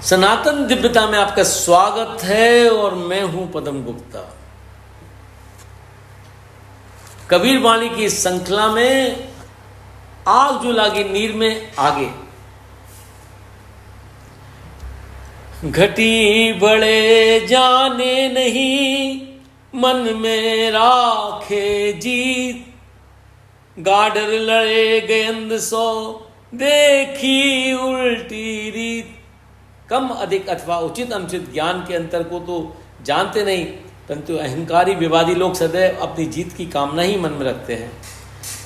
सनातन दिव्यता में आपका स्वागत है और मैं हूं पदम गुप्ता। कबीर वाणी की इस श्रृंखला में आग जो लागी नीर में आगे, घटी बड़े जाने नहीं मन में राखे जीत, गाडर लड़े गयंद सो देखी उल्टी रीत। कम अधिक अथवा उचित अनुचित ज्ञान के अंतर को तो जानते नहीं, परंतु अहंकारी विवादी लोग सदैव अपनी जीत की कामना ही मन में रखते हैं।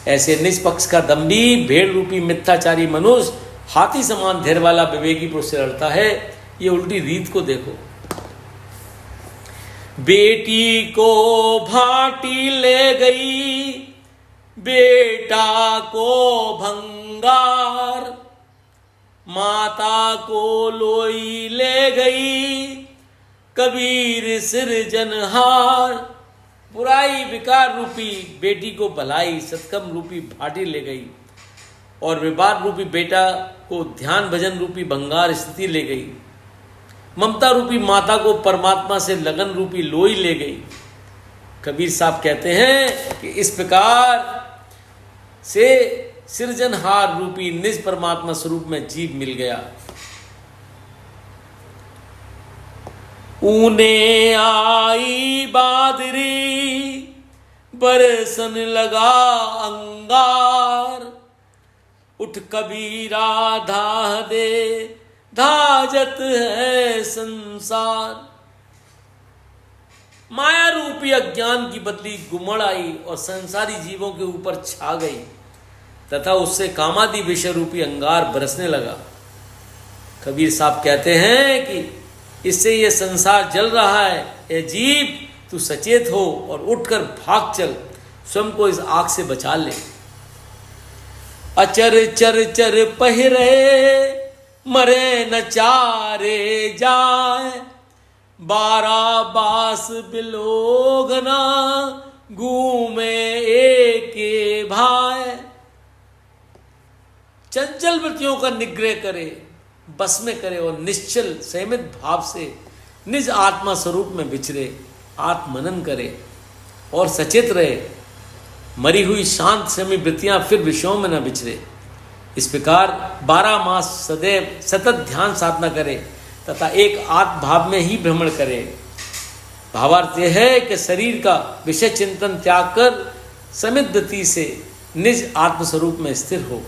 ऐसे निष्पक्ष का दम्भी भेड़ रूपी मिथ्याचारी मनुष्य हाथी समान धैर्य वाला विवेकी पुरुष से लड़ता है। ये उल्टी रीत को देखो। बेटी को भाटी ले गई, बेटा को भंगार, माता को लोई ले गई, कबीर सिरजनहार। बुराई विकार रूपी बेटी को भलाई, सत्कर्म रूपी भाटी ले गई, और विवाद रूपी बेटा को ध्यान भजन रूपी भंगार स्थिति ले गई। ममता रूपी माता को परमात्मा से लगन रूपी लोई ले गई। कबीर साहब कहते हैं कि इस प्रकार से सृजनहार रूपी निज परमात्मा स्वरूप में जीव मिल गया। ऊने आई बादरी, बरसन लगा अंगार, उठ कबीरा धाह दे, धाजत है संसार। माया रूपी अज्ञान की बदली गुमड़ आई और संसारी जीवों के ऊपर छा गई, तथा उससे कामादि विषय रूपी अंगार बरसने लगा। कबीर साहब कहते हैं कि इससे ये संसार जल रहा है। ए जीव, तू सचेत हो और उठकर भाग चल, स्वयं को इस आग से बचा ले। अचर चर चर पहिरे, मरे न चारे जाए, बाराबास बिलोगना, घूमे एके भाई। चंचल वृत्तियों का निग्रह करे, बस में करे और निश्चल संयमित भाव से निज आत्मा स्वरूप में विचरे, आत्मनन करे और सचेत रहे। मरी हुई शांत समय वृत्तियां फिर विषयों में न विचरे। इस प्रकार 12 मास सदैव सतत ध्यान साधना करे तथा एक आत्म भाव में ही भ्रमण करे। भावार्थ यह है कि शरीर का विषय चिंतन त्याग कर समित गति से निज आत्मस्वरूप में स्थिर हो।